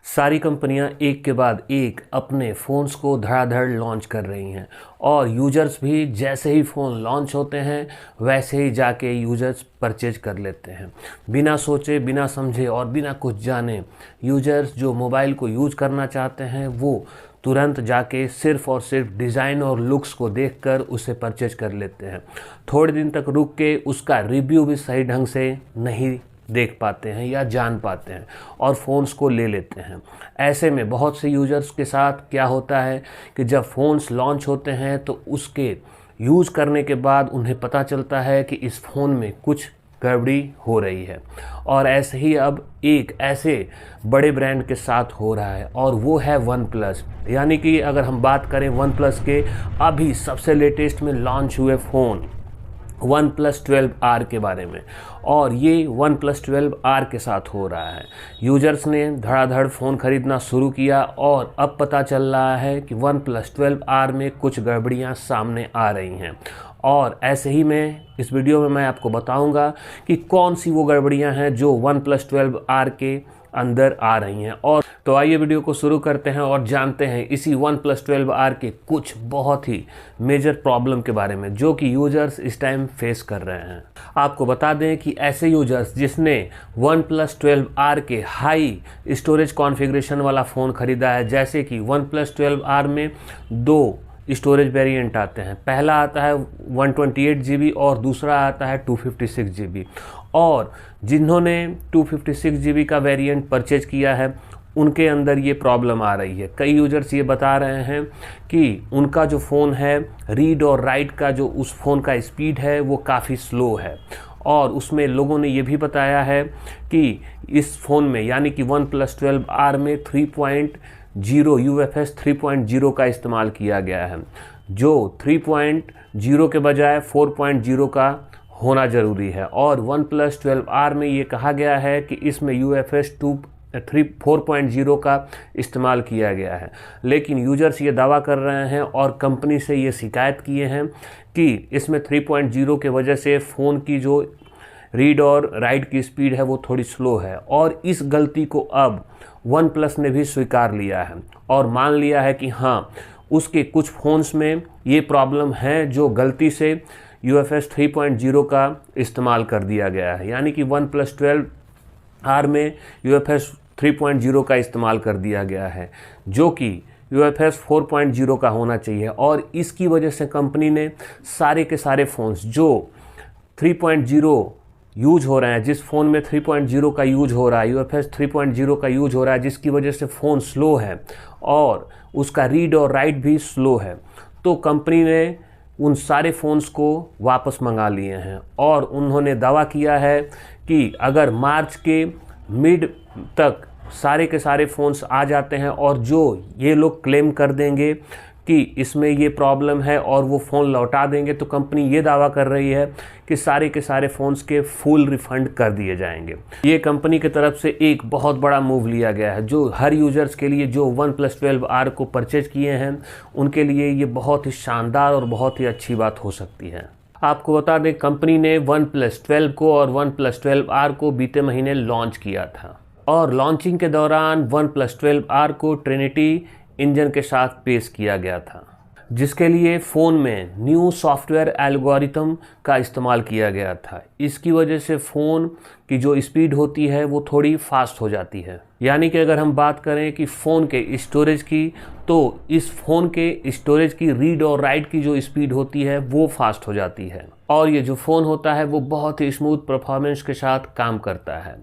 सारी कंपनियां एक के बाद एक अपने फ़ोन्स को धड़ाधड़ लॉन्च कर रही हैं और यूज़र्स भी जैसे ही फ़ोन लॉन्च होते हैं वैसे ही जाके यूज़र्स परचेज कर लेते हैं। बिना सोचे, बिना समझे और बिना कुछ जाने यूज़र्स जो मोबाइल को यूज़ करना चाहते हैं वो तुरंत जाके सिर्फ़ और सिर्फ डिज़ाइन और लुक्स को देखकर उसे परचेज कर लेते हैं। थोड़े दिन तक रुक के उसका रिव्यू भी सही ढंग से नहीं देख पाते हैं या जान पाते हैं और फ़ोन्स को ले लेते हैं। ऐसे में बहुत से यूज़र्स के साथ क्या होता है कि जब फ़ोन्स लॉन्च होते हैं तो उसके यूज़ करने के बाद उन्हें पता चलता है कि इस फ़ोन में कुछ गड़बड़ी हो रही है। और ऐसे ही अब एक ऐसे बड़े ब्रांड के साथ हो रहा है और वो है वन प्लस। यानी कि अगर हम बात करें वन प्लस के अभी सबसे लेटेस्ट में लॉन्च हुए फ़ोन वन प्लस 12R के बारे में, और ये वन प्लस 12R के साथ हो रहा है। यूजर्स ने धड़ाधड़ फ़ोन ख़रीदना शुरू किया और अब पता चल रहा है कि वन प्लस 12R में कुछ गड़बड़ियाँ सामने आ रही हैं। और ऐसे ही इस वीडियो में मैं आपको बताऊंगा कि कौन सी वो गड़बड़ियाँ हैं जो वन प्लस 12R के अंदर आ रही हैं। और तो आइए वीडियो को शुरू करते हैं और जानते हैं इसी वन प्लस 12R के कुछ बहुत ही मेजर प्रॉब्लम के बारे में जो कि यूजर्स इस टाइम फेस कर रहे हैं। आपको बता दें कि ऐसे यूजर्स जिसने वन प्लस 12R के हाई स्टोरेज कॉन्फ़िगरेशन वाला फ़ोन ख़रीदा है, जैसे कि वन प्लस 12R में दो स्टोरेज वेरिएंट आते हैं। पहला आता है 128 GB और दूसरा आता है 256 GB। और जिन्होंने 256 GB का वेरिएंट परचेज किया है उनके अंदर ये प्रॉब्लम आ रही है। कई यूजर्स ये बता रहे हैं कि उनका जो फ़ोन है रीड और राइट का जो उस फ़ोन का स्पीड है वो काफ़ी स्लो है। और उसमें लोगों ने ये भी बताया है कि इस फ़ोन में यानी कि वन प्लस 12R में 3.0 UFS 3.0 का इस्तेमाल किया गया है, जो 3.0 के बजाय 4.0 का होना ज़रूरी है। और वन प्लस 12R में ये कहा गया है कि इसमें UFS 4.0 का इस्तेमाल किया गया है। लेकिन यूजर्स ये दावा कर रहे हैं और कंपनी से ये शिकायत किए हैं कि इसमें 3.0 के वजह से फ़ोन की जो रीड और राइट की स्पीड है वो थोड़ी स्लो है। और इस गलती को अब वन प्लस ने भी स्वीकार लिया है और मान लिया है कि हाँ, उसके कुछ फ़ोन्स में ये प्रॉब्लम है जो गलती से UFS 3.0 का इस्तेमाल कर दिया गया है। यानी कि वन प्लस 12R में UFS 3.0 का इस्तेमाल कर दिया गया है जो कि UFS 4.0 का होना चाहिए। और इसकी वजह से कंपनी ने सारे के सारे फ़ोन्स जो 3.0 यूज हो रहे हैं, जिस फ़ोन में 3.0 का यूज हो रहा है, UFS 3.0 का यूज हो रहा है, जिसकी वजह से फ़ोन स्लो है और उसका रीड और राइट भी स्लो है, तो कंपनी ने उन सारे फ़ोन्स को वापस मंगा लिए हैं। और उन्होंने दावा किया है कि अगर मार्च के मिड तक सारे के सारे फ़ोन्स आ जाते हैं और जो ये लोग क्लेम कर देंगे कि इसमें ये प्रॉब्लम है और वो फ़ोन लौटा देंगे, तो कंपनी ये दावा कर रही है कि सारे के सारे फ़ोन्स के फुल रिफ़ंड कर दिए जाएंगे। ये कंपनी की तरफ से एक बहुत बड़ा मूव लिया गया है जो हर यूज़र्स के लिए जो वन प्लस 12R को परचेज किए हैं उनके लिए ये बहुत ही शानदार और बहुत ही अच्छी बात हो सकती है। आपको बता दें कंपनी ने वन प्लस 12 को और वन प्लस 12R को बीते महीने लॉन्च किया था और लॉन्चिंग के दौरान वन प्लस 12R को ट्रिनिटी इंजन के साथ पेश किया गया था, जिसके लिए फ़ोन में न्यू सॉफ्टवेयर एल्गोरिथम का इस्तेमाल किया गया था। इसकी वजह से फ़ोन की जो स्पीड होती है वो थोड़ी फास्ट हो जाती है। यानी कि अगर हम बात करें कि फ़ोन के स्टोरेज की, तो इस फ़ोन के स्टोरेज की रीड और राइट की जो स्पीड होती है वो फास्ट हो जाती है। और ये जो फ़ोन होता है वो बहुत ही स्मूथ परफॉर्मेंस के साथ काम करता है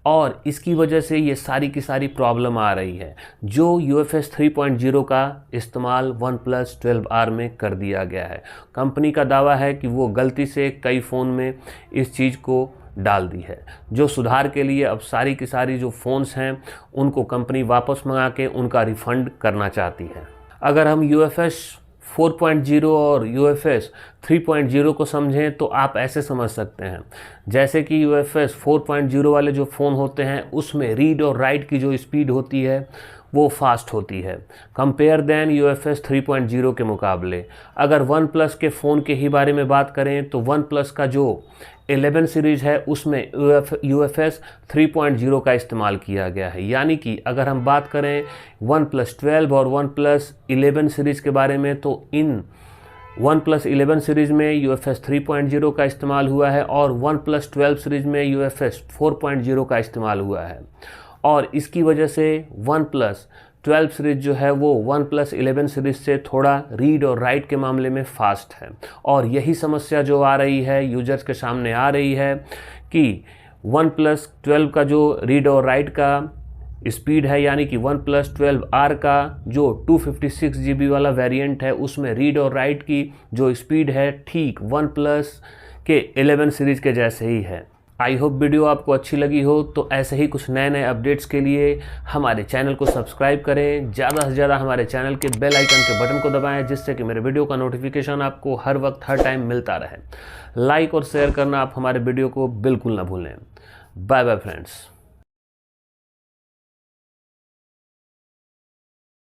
और इसकी वजह से ये सारी की सारी प्रॉब्लम आ रही है जो UFS 3.0 का इस्तेमाल वन प्लस 12R में कर दिया गया है। कंपनी का दावा है कि वो गलती से कई फ़ोन में इस चीज़ को डाल दी है, जो सुधार के लिए अब सारी की सारी जो फ़ोन्स हैं उनको कंपनी वापस मंगा के उनका रिफ़ंड करना चाहती है। अगर हम UFS 4.0 और UFS 3.0 को समझें तो आप ऐसे समझ सकते हैं जैसे कि UFS 4.0 वाले जो फ़ोन होते हैं उसमें रीड और राइट की जो स्पीड होती है वो फास्ट होती है कंपेयर दैन UFS 3.0 के मुकाबले। अगर वन प्लस के फ़ोन के ही बारे में बात करें तो वन प्लस का जो 11 सीरीज़ है उसमें UFS 3.0 का इस्तेमाल किया गया है। यानी कि अगर हम बात करें OnePlus 12 और OnePlus 11 सीरीज़ के बारे में, तो इन OnePlus 11 सीरीज़ में UFS 3.0 का इस्तेमाल हुआ है और OnePlus 12 सीरीज़ में UFS 4.0 का इस्तेमाल हुआ है। और इसकी वजह से OnePlus 12 सीरीज़ जो है वो OnePlus 11 सीरीज़ से थोड़ा रीड और राइट के मामले में फास्ट है। और यही समस्या जो आ रही है, यूजर्स के सामने आ रही है कि OnePlus 12 का जो रीड और राइट का स्पीड है, यानी कि OnePlus 12R का जो 256 GB वाला वेरिएंट है, उसमें रीड और राइट की जो स्पीड है ठीक OnePlus के 11 सीरीज़ के जैसे ही है। आई होप वीडियो आपको अच्छी लगी हो, तो ऐसे ही कुछ नए नए अपडेट्स के लिए हमारे चैनल को सब्सक्राइब करें, ज़्यादा से ज़्यादा हमारे चैनल के बेल आइकन के बटन को दबाएं, जिससे कि मेरे वीडियो का नोटिफिकेशन आपको हर वक्त हर टाइम मिलता रहे। लाइक और शेयर करना आप हमारे वीडियो को बिल्कुल ना भूलें। Bye bye friends.